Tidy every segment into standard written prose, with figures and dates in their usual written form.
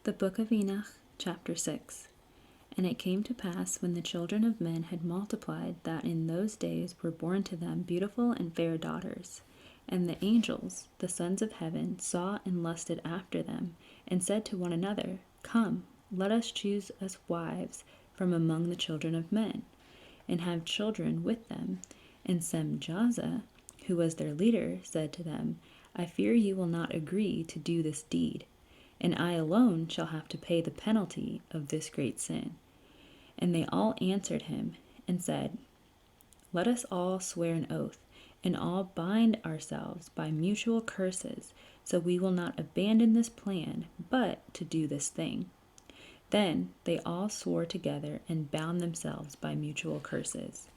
The Book of Enoch, Chapter 6. And it came to pass, when the children of men had multiplied, that in those days were born to them beautiful and fair daughters. And the angels, the sons of heaven, saw and lusted after them, and said to one another, Come, let us choose us wives from among the children of men, and have children with them. And Semjaza, who was their leader, said to them, I fear you will not agree to do this deed, and I alone shall have to pay the penalty of this great sin. And they all answered him and said, Let us all swear an oath, and all bind ourselves by mutual curses, so we will not abandon this plan, but to do this thing. Then they all swore together and bound themselves by mutual curses.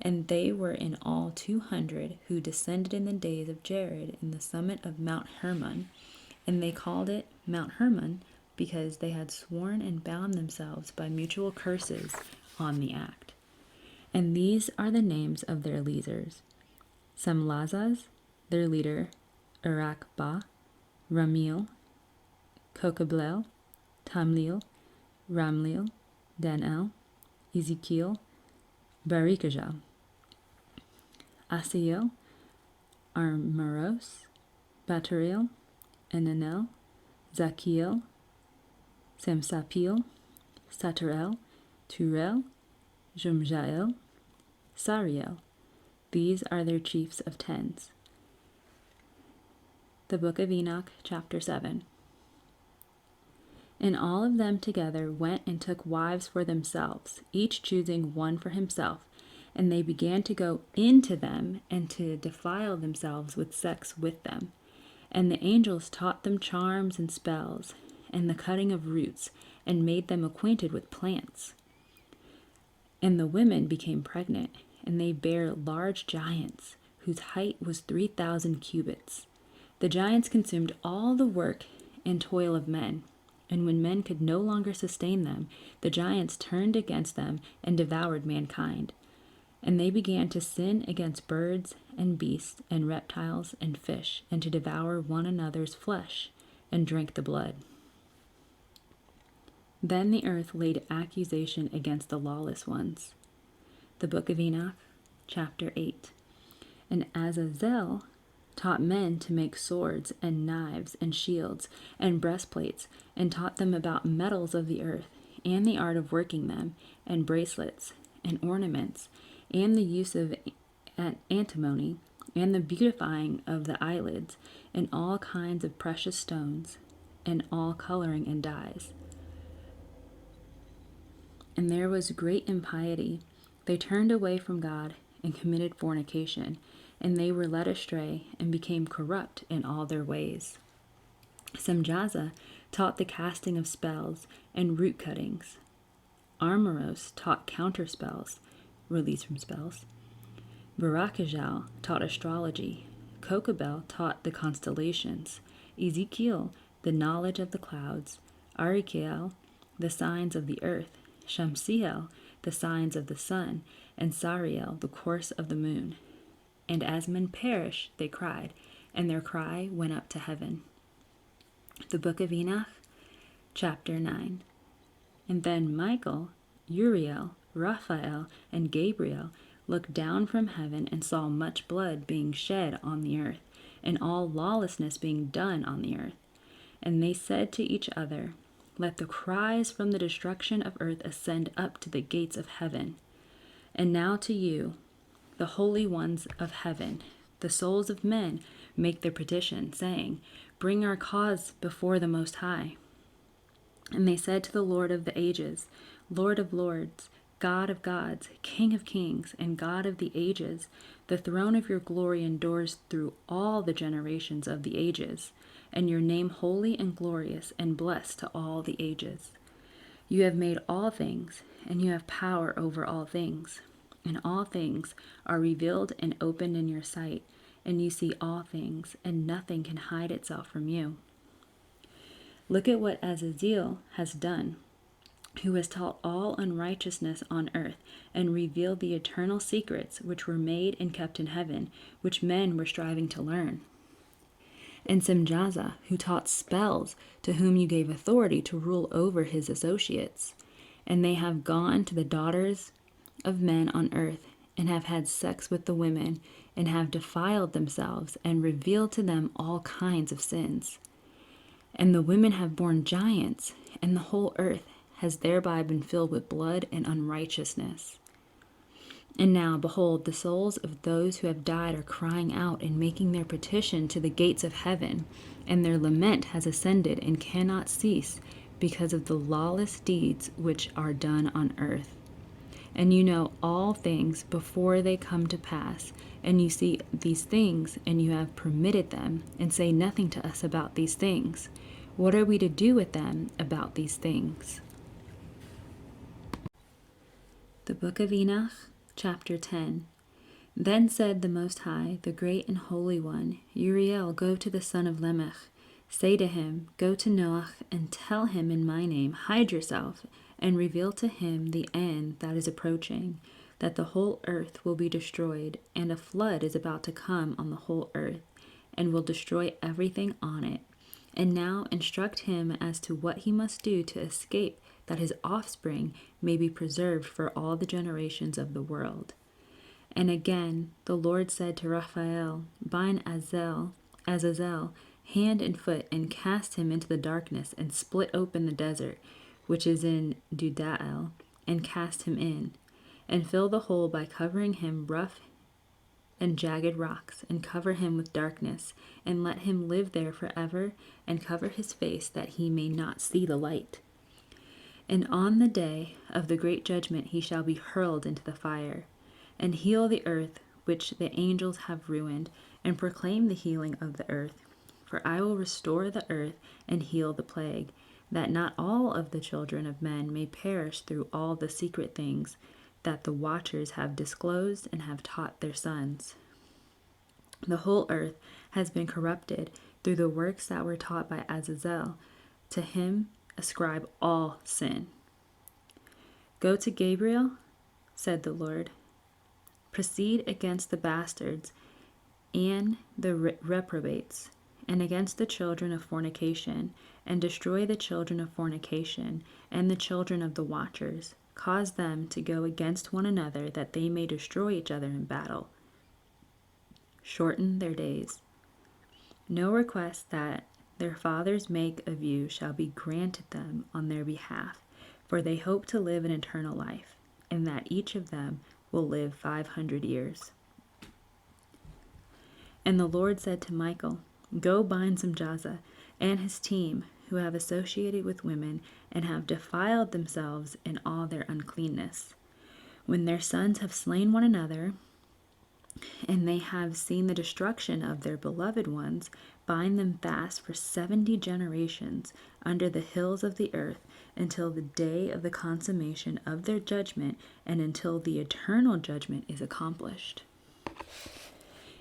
And they were in all 200 who descended in the days of Jared in the summit of Mount Hermon, and they called it Mount Hermon because they had sworn and bound themselves by mutual curses on the act. And these are the names of their leaders: Semlazaz, their leader, Arakba, Ramiel, Kokablel, Tamlil, Ramlil, Danel, Ezekiel, Barikajah, Asiel, Armaros, Batariel, Enanel, Zachiel, Samsapiel, Satarel, Turel, Jumjael, Sariel. These are their chiefs of tens. The Book of Enoch, Chapter 7. And all of them together went and took wives for themselves, each choosing one for himself. And they began to go into them and to defile themselves with sex with them. And the angels taught them charms and spells, and the cutting of roots, and made them acquainted with plants. And the women became pregnant, and they bare large giants, whose height was 3,000 cubits. The giants consumed all the work and toil of men, and when men could no longer sustain them, the giants turned against them and devoured mankind. And they began to sin against birds and beasts and reptiles and fish, and to devour one another's flesh, and drink the blood. Then the earth laid accusation against the lawless ones. The Book of Enoch, Chapter 8. And Azazel taught men to make swords and knives and shields and breastplates, and taught them about metals of the earth, and the art of working them, and bracelets, and ornaments, and the use of antimony, and the beautifying of the eyelids, and all kinds of precious stones, and all coloring and dyes. And there was great impiety. They turned away from God and committed fornication, and they were led astray and became corrupt in all their ways. Semjaza taught the casting of spells and root cuttings. Armaros taught counterspells, release from spells. Barakajal taught astrology. Kokabel taught the constellations. Ezekiel the knowledge of the clouds. Arikiel the signs of the earth. Shamsiel the signs of the sun. And Sariel the course of the moon. And as men perish, they cried, and their cry went up to heaven. The Book of Enoch, Chapter 9. And then Michael, Uriel, Raphael, and Gabriel looked down from heaven and saw much blood being shed on the earth, and all lawlessness being done on the earth. And they said to each other, Let the cries from the destruction of earth ascend up to the gates of heaven. And now to you, the holy ones of heaven, the souls of men, make their petition, saying, Bring our cause before the Most High. And they said to the Lord of the ages, Lord of lords, God of gods, King of kings, and God of the ages, the throne of your glory endures through all the generations of the ages, and your name holy and glorious and blessed to all the ages. You have made all things, and you have power over all things. And all things are revealed and opened in your sight, and you see all things, and nothing can hide itself from you. Look at what Azazel has done, who has taught all unrighteousness on earth, and revealed the eternal secrets which were made and kept in heaven, which men were striving to learn. and Simjaza, who taught spells, to whom you gave authority to rule over his associates. And they have gone to the daughters of men on earth, and have had sex with the women, and have defiled themselves, and revealed to them all kinds of sins. And the women have borne giants, and the whole earth has thereby been filled with blood and unrighteousness. And now, behold, the souls of those who have died are crying out and making their petition to the gates of heaven, and their lament has ascended and cannot cease because of the lawless deeds which are done on earth. And you know all things before they come to pass, and you see these things, and you have permitted them, and say nothing to us about these things. What are we to do with them about these things? The Book of Enoch, Chapter 10. Then said the Most High, the Great and Holy One, Uriel, go to the son of Lemech. Say to him, go to Noach, and tell him in my name, hide yourself, and reveal to him the end that is approaching, that the whole earth will be destroyed, and a flood is about to come on the whole earth, and will destroy everything on it. And now instruct him as to what he must do to escape, that his offspring may be preserved for all the generations of the world. And again the Lord said to Raphael, bind Azazel, hand and foot, and cast him into the darkness, and split open the desert, which is in Dudael, and cast him in, and fill the hole by covering him rough and jagged rocks, and cover him with darkness, and let him live there forever, and cover his face, that he may not see the light. And on the day of the great judgment he shall be hurled into the fire, and heal the earth which the angels have ruined, and proclaim the healing of the earth. For I will restore the earth and heal the plague, that not all of the children of men may perish through all the secret things that the watchers have disclosed and have taught their sons. The whole earth has been corrupted through the works that were taught by Azazel. To him ascribe all sin. Go to Gabriel, said the Lord. Proceed against the bastards and the reprobates, and against the children of fornication, and destroy the children of fornication, and the children of the watchers. Cause them to go against one another, that they may destroy each other in battle. Shorten their days. No request that their fathers make of you shall be granted them on their behalf, for they hope to live an eternal life, and that each of them will live 500 years. And the Lord said to Michael, go bind Simjaza and his team, who have associated with women, and have defiled themselves in all their uncleanness. When their sons have slain one another, and they have seen the destruction of their beloved ones, bind them fast for 70 generations under the hills of the earth, until the day of the consummation of their judgment, and until the eternal judgment is accomplished.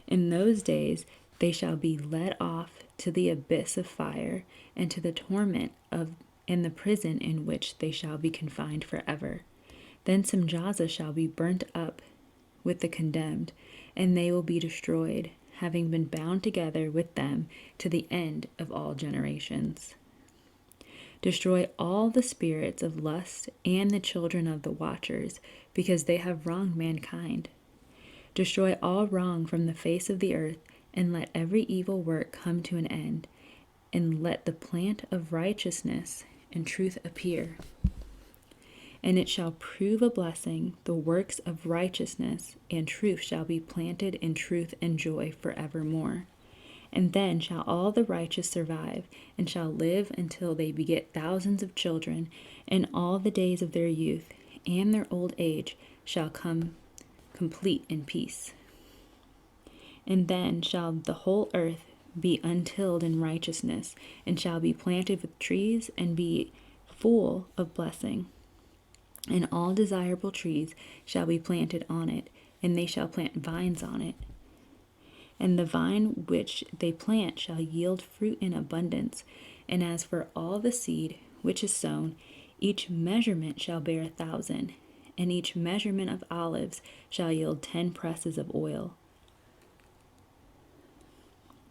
In those days they shall be led off to the abyss of fire, and to the torment of in the prison in which they shall be confined forever. Then Simjaza shall be burnt up with the condemned, and they will be destroyed, having been bound together with them to the end of all generations. Destroy all the spirits of lust and the children of the watchers, because they have wronged mankind. Destroy all wrong from the face of the earth, and let every evil work come to an end, and let the plant of righteousness and truth appear. And it shall prove a blessing, the works of righteousness and truth shall be planted in truth and joy forevermore. And then shall all the righteous survive, and shall live until they beget thousands of children, and all the days of their youth and their old age shall come complete in peace. And then shall the whole earth be untilled in righteousness, and shall be planted with trees, and be full of blessing. And all desirable trees shall be planted on it, and they shall plant vines on it. And the vine which they plant shall yield fruit in abundance. And as for all the seed which is sown, each measurement shall bear 1,000, and each measurement of olives shall yield 10 presses of oil.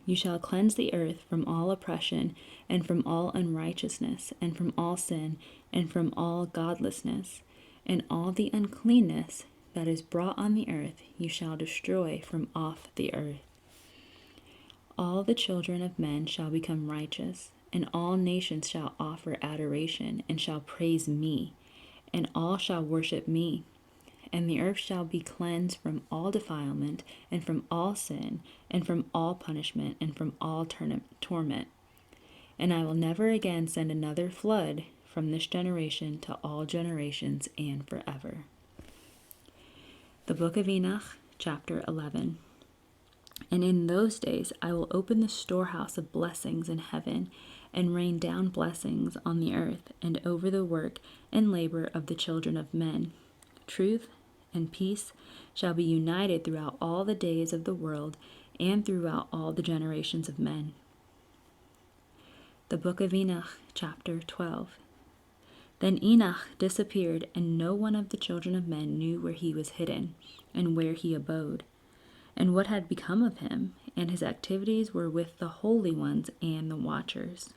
You shall cleanse the earth from all oppression, and from all unrighteousness, and from all sin, and from all godlessness, and all the uncleanness that is brought on the earth you shall destroy from off the earth. All the children of men shall become righteous, and all nations shall offer adoration, and shall praise me, and all shall worship me. And the earth shall be cleansed from all defilement, and from all sin, and from all punishment, and from all torment. And I will never again send another flood from this generation to all generations and forever. The Book of Enoch, chapter 11. And in those days I will open the storehouse of blessings in heaven, and rain down blessings on the earth, and over the work and labor of the children of men. Truth and peace shall be united throughout all the days of the world, and throughout all the generations of men. The Book of Enoch, chapter 12. Then Enoch disappeared, and no one of the children of men knew where he was hidden, and where he abode, and what had become of him, and his activities were with the holy ones and the watchers.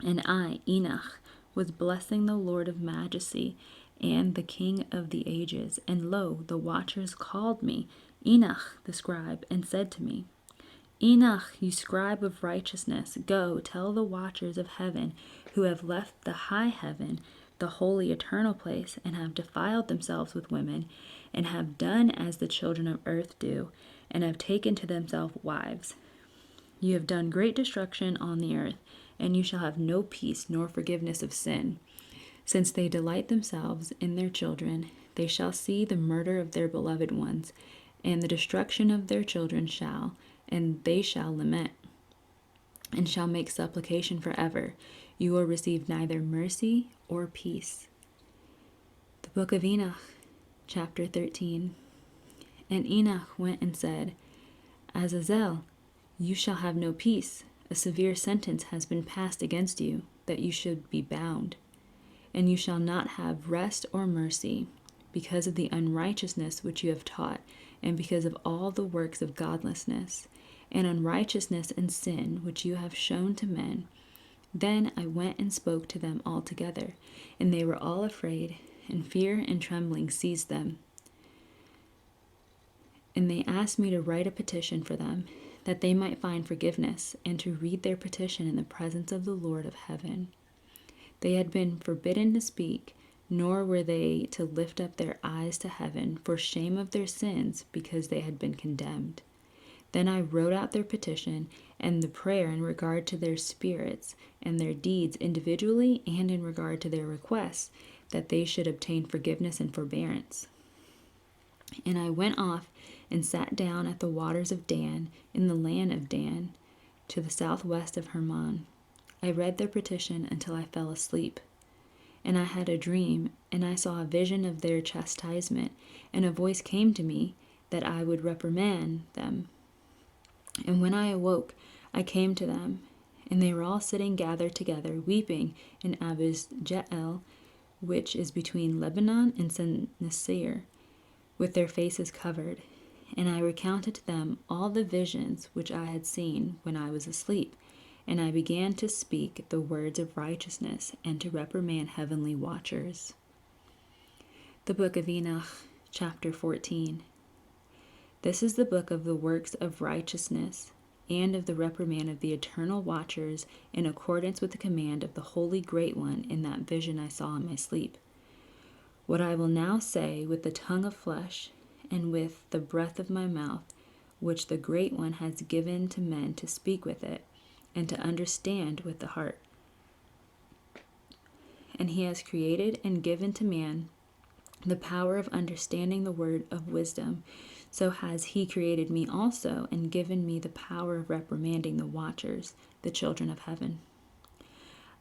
And I, Enoch, was blessing the Lord of majesty, and the King of the ages. And lo, the watchers called me, Enoch the scribe, and said to me, Enoch, you scribe of righteousness, go, tell the watchers of heaven, who have left the high heaven, the holy eternal place, and have defiled themselves with women, and have done as the children of earth do, and have taken to themselves wives. You have done great destruction on the earth, and you shall have no peace nor forgiveness of sin. Since they delight themselves in their children, they shall see the murder of their beloved ones, and the destruction of their children and they shall lament, and shall make supplication forever. You will receive neither mercy or peace. The Book of Enoch, chapter 13. And Enoch went and said, Azazel, you shall have no peace. A severe sentence has been passed against you, that you should be bound. And you shall not have rest or mercy, because of the unrighteousness which you have taught, and because of all the works of godlessness, and unrighteousness and sin which you have shown to men. Then I went and spoke to them all together, and they were all afraid, and fear and trembling seized them. And they asked me to write a petition for them, that they might find forgiveness, and to read their petition in the presence of the Lord of heaven. They had been forbidden to speak, nor were they to lift up their eyes to heaven for shame of their sins, because they had been condemned. Then I wrote out their petition and the prayer in regard to their spirits and their deeds individually, and in regard to their requests, that they should obtain forgiveness and forbearance. And I went off and sat down at the waters of Dan, in the land of Dan, to the southwest of Hermon. I read their petition until I fell asleep. And I had a dream, and I saw a vision of their chastisement, and a voice came to me that I would reprimand them. And when I awoke, I came to them, and they were all sitting gathered together, weeping in Abis-Jael, which is between Lebanon and Senneser, with their faces covered. And I recounted to them all the visions which I had seen when I was asleep. And I began to speak the words of righteousness, and to reprimand heavenly watchers. The Book of Enoch, chapter 14. This is the book of the works of righteousness, and of the reprimand of the eternal watchers, in accordance with the command of the Holy Great One in that vision I saw in my sleep. What I will now say with the tongue of flesh, and with the breath of my mouth, which the Great One has given to men to speak with it, and to understand with the heart. And he has created and given to man the power of understanding the word of wisdom. So has he created me also, and given me the power of reprimanding the watchers, the children of heaven.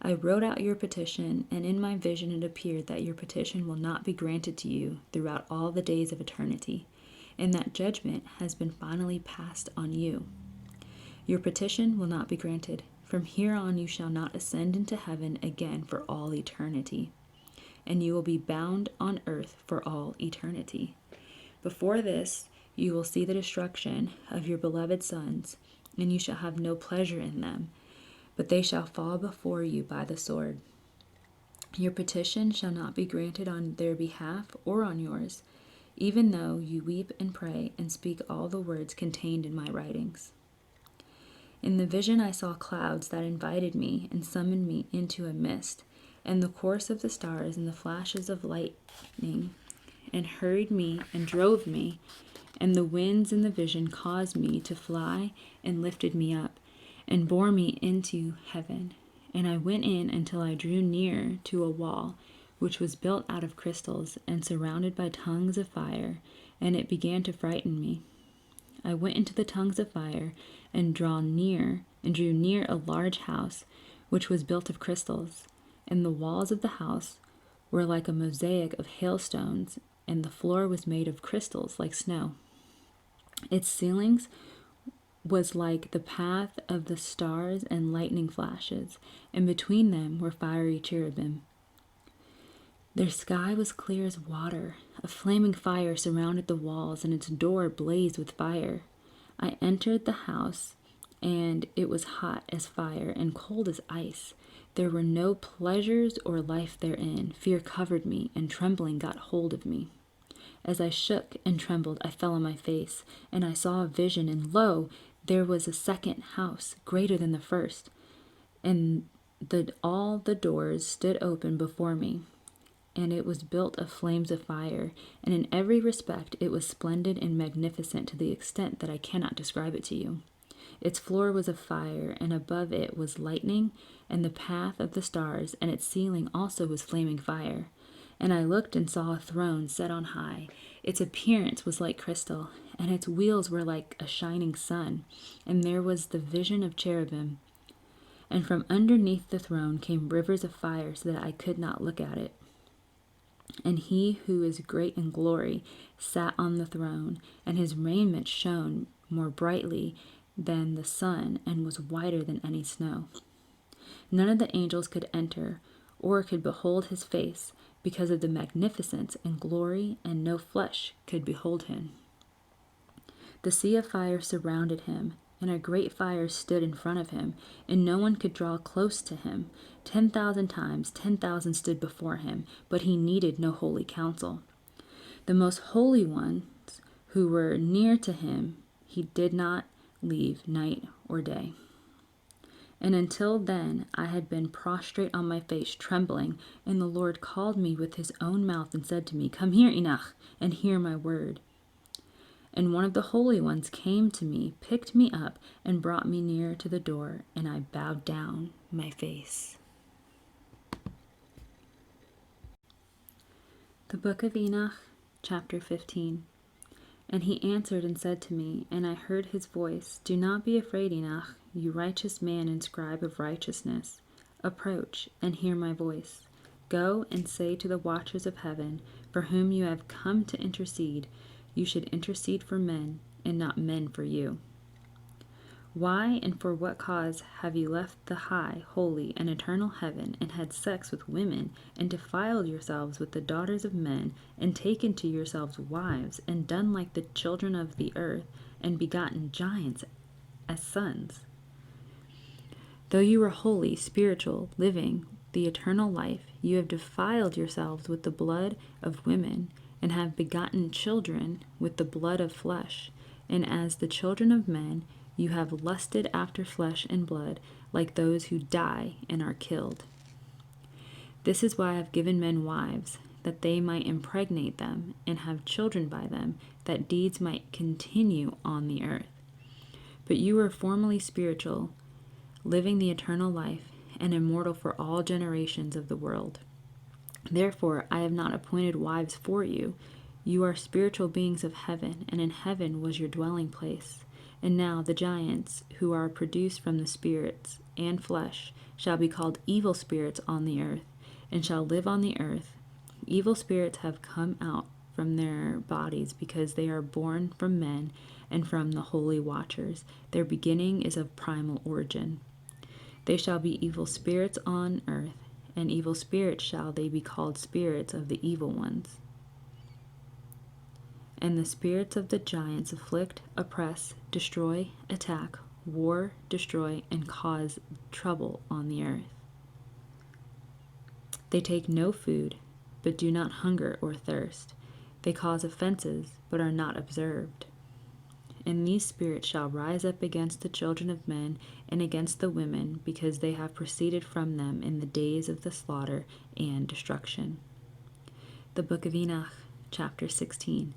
I wrote out your petition, and in my vision it appeared that your petition will not be granted to you throughout all the days of eternity, and that judgment has been finally passed on you. Your petition will not be granted. From here on you shall not ascend into heaven again for all eternity, and you will be bound on earth for all eternity. Before this, you will see the destruction of your beloved sons, and you shall have no pleasure in them, but they shall fall before you by the sword. Your petition shall not be granted on their behalf or on yours, even though you weep and pray and speak all the words contained in my writings. In the vision I saw clouds that invited me and summoned me into a mist, and the course of the stars and the flashes of lightning, and hurried me and drove me, and the winds in the vision caused me to fly and lifted me up, and bore me into heaven. And I went in until I drew near to a wall, which was built out of crystals and surrounded by tongues of fire, and it began to frighten me. I went into the tongues of fire and drew near a large house, which was built of crystals, and the walls of the house were like a mosaic of hailstones, and the floor was made of crystals like snow. Its ceilings was like the path of the stars and lightning flashes, and between them were fiery cherubim. Their sky was clear as water. A flaming fire surrounded the walls, and its door blazed with fire. I entered the house, and it was hot as fire and cold as ice. There were no pleasures or life therein. Fear covered me, and trembling got hold of me. As I shook and trembled, I fell on my face, and I saw a vision, and lo, there was a second house, greater than the first, and all the doors stood open before me, and it was built of flames of fire, and in every respect it was splendid and magnificent to the extent that I cannot describe it to you. Its floor was of fire, and above it was lightning, and the path of the stars, and its ceiling also was flaming fire. And I looked and saw a throne set on high. Its appearance was like crystal, and its wheels were like a shining sun, and there was the vision of cherubim. And from underneath the throne came rivers of fire, so that I could not look at it. And he who is great in glory sat on the throne, and his raiment shone more brightly than the sun, and was whiter than any snow. None of the angels could enter, or could behold his face, because of the magnificence and glory, and no flesh could behold him. The sea of fire surrounded him, and a great fire stood in front of him, and no one could draw close to him. 10,000 times 10,000 stood before him, but he needed no holy counsel. The most holy ones who were near to him he did not leave night or day. And until then I had been prostrate on my face, trembling, and the Lord called me with his own mouth and said to me, "Come here, Enoch, and hear my word." And one of the holy ones came to me, picked me up, and brought me near to the door, and I bowed down my face. The Book of Enoch, chapter 15. And he answered and said to me, and I heard his voice, "Do not be afraid, Enoch, you righteous man and scribe of righteousness. Approach and hear my voice. Go and say to the watchers of heaven, for whom you have come to intercede, you should intercede for men, and not men for you. Why and for what cause have you left the high, holy, and eternal heaven, and had sex with women, and defiled yourselves with the daughters of men, and taken to yourselves wives, and done like the children of the earth, and begotten giants as sons? Though you are holy, spiritual, living the eternal life, you have defiled yourselves with the blood of women, and have begotten children with the blood of flesh. And as the children of men, you have lusted after flesh and blood, like those who die and are killed. This is why I have given men wives, that they might impregnate them, and have children by them, that deeds might continue on the earth. But you were formerly spiritual, living the eternal life, and immortal for all generations of the world. Therefore I have not appointed wives for you. You are spiritual beings of heaven, and in heaven was your dwelling place. And now the giants, who are produced from the spirits and flesh, shall be called evil spirits on the earth, and shall live on the earth. Evil spirits have come out from their bodies, because they are born from men and from the holy watchers. Their beginning is of primal origin. They shall be evil spirits on earth, and evil spirits shall they be called, spirits of the evil ones. And the spirits of the giants afflict, oppress, destroy, attack, war, destroy, and cause trouble on the earth. They take no food, but do not hunger or thirst. They cause offenses, but are not observed. And these spirits shall rise up against the children of men and against the women, because they have proceeded from them in the days of the slaughter and destruction. The Book of Enoch, chapter 16.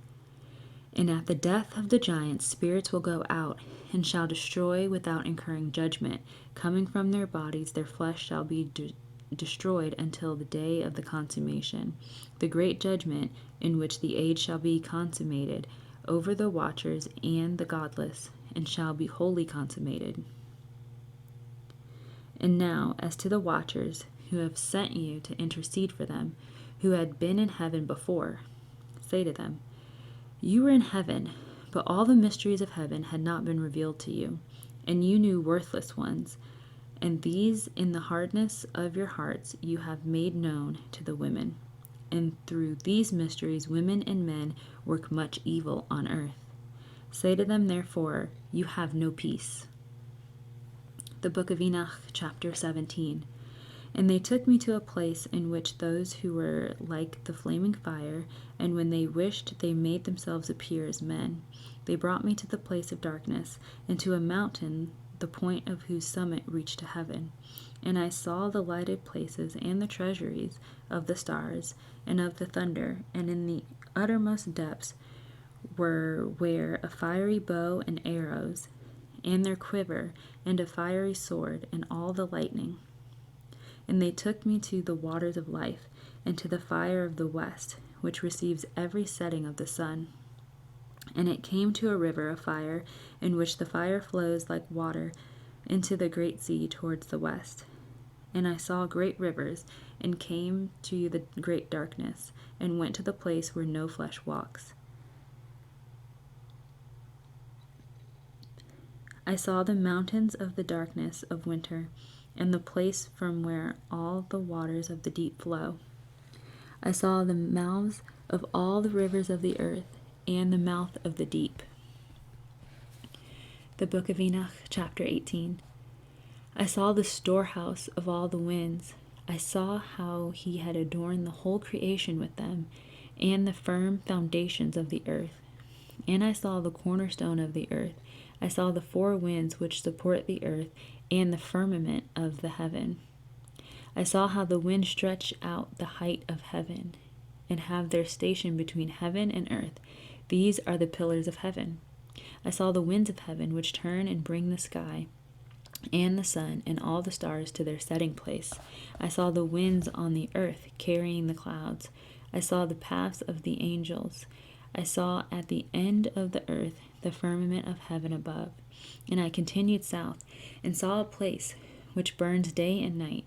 And at the death of the giants, spirits will go out, and shall destroy without incurring judgment. Coming from their bodies, their flesh shall be destroyed until the day of the consummation, the great judgment, in which the age shall be consummated over the watchers and the godless, and shall be wholly consummated. And now, as to the watchers, who have sent you to intercede for them, who had been in heaven before, say to them, you were in heaven, but all the mysteries of heaven had not been revealed to you, and you knew worthless ones, and these in the hardness of your hearts you have made known to the women. And through these mysteries women and men work much evil on earth. Say to them, therefore, you have no peace. The Book of Enoch, chapter 17. And they took me to a place in which those who were like the flaming fire, and when they wished, they made themselves appear as men. They brought me to the place of darkness, and to a mountain, the point of whose summit reached to heaven. And I saw the lighted places and the treasuries of the stars and of the thunder, and in the uttermost depths were where a fiery bow and arrows, and their quiver, and a fiery sword, and all the lightning. And they took me to the waters of life, and to the fire of the west, which receives every setting of the sun. And it came to a river of fire, in which the fire flows like water into the great sea towards the west. And I saw great rivers, and came to the great darkness, and went to the place where no flesh walks. I saw the mountains of the darkness of winter, and the place from where all the waters of the deep flow. I saw the mouths of all the rivers of the earth, and the mouth of the deep. The Book of Enoch, chapter 18. I saw the storehouse of all the winds. I saw how he had adorned the whole creation with them, and the firm foundations of the earth. And I saw the cornerstone of the earth. I saw the four winds which support the earth, and the firmament of the heaven. I saw how the winds stretch out the height of heaven, and have their station between heaven and earth. These are the pillars of heaven. I saw the winds of heaven, which turn and bring the sky, and the sun, and all the stars to their setting place. I saw the winds on the earth, carrying the clouds. I saw the paths of the angels. I saw at the end of the earth the firmament of heaven above. And I continued south, and saw a place which burns day and night,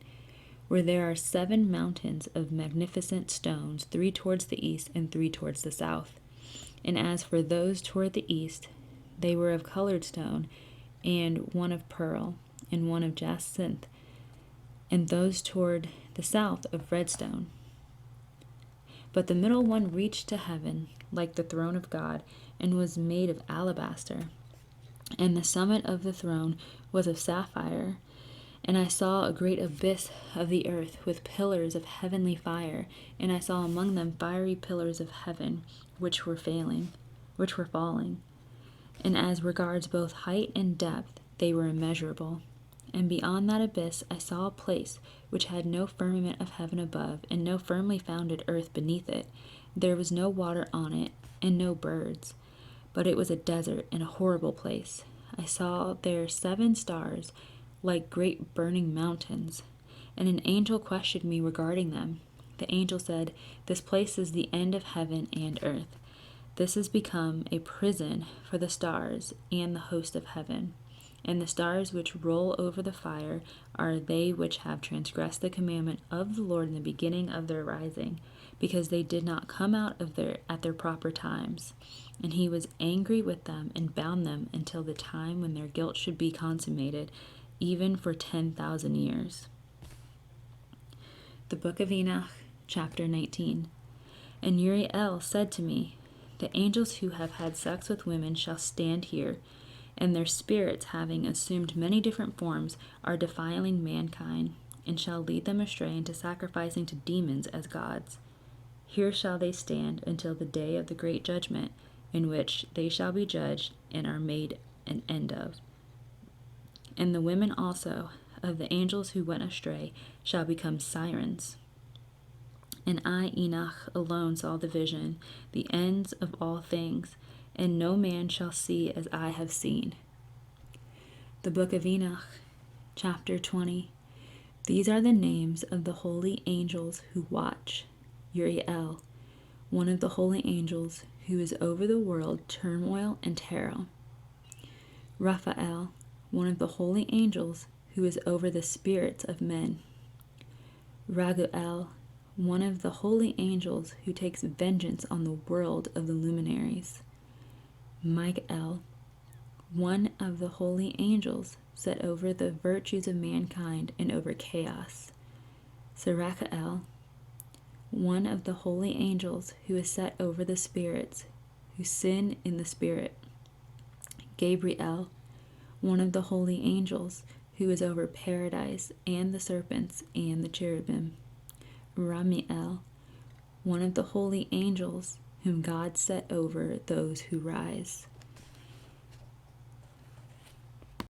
where there are 7 mountains of magnificent stones, 3 towards the east and 3 towards the south. And as for those toward the east, they were of colored stone, and one of pearl, and one of jacinth, and those toward the south of red stone. But the middle one reached to heaven, like the throne of God, and was made of alabaster. And the summit of the throne was of sapphire. And I saw a great abyss of the earth, with pillars of heavenly fire, and I saw among them fiery pillars of heaven, which were falling. And as regards both height and depth, they were immeasurable. And beyond that abyss I saw a place which had no firmament of heaven above, and no firmly founded earth beneath it. There was no water on it, and no birds, but it was a desert and a horrible place. I saw there 7 stars, like great burning mountains, and an angel questioned me regarding them. The angel said, "This place is the end of heaven and earth. This has become a prison for the stars and the host of heaven. And the stars which roll over the fire are they which have transgressed the commandment of the Lord in the beginning of their rising, because they did not come out of at their proper times. And he was angry with them and bound them until the time when their guilt should be consummated, even for 10,000 years." The Book of Enoch, chapter 19. And Uriel said to me, "The angels who have had sex with women shall stand here, and their spirits, having assumed many different forms, are defiling mankind, and shall lead them astray into sacrificing to demons as gods. Here shall they stand until the day of the great judgment, in which they shall be judged and are made an end of. And the women also of the angels who went astray shall become sirens. And I, Enoch, alone saw the vision, the ends of all things, and no man shall see as I have seen. The book of Enoch, chapter 20. These are the names of the holy angels who watch. Uriel, one of the holy angels who is over the world, turmoil and terror. Raphael, one of the holy angels who is over the spirits of men. Raguel, one of the holy angels who takes vengeance on the world of the luminaries. Michael, one of the holy angels set over the virtues of mankind and over chaos. Sarachael, one of the holy angels who is set over the spirits who sin in the spirit. Gabriel, one of the holy angels who is over paradise and the serpents and the cherubim. Ramiel, one of the holy angels whom God set over those who rise.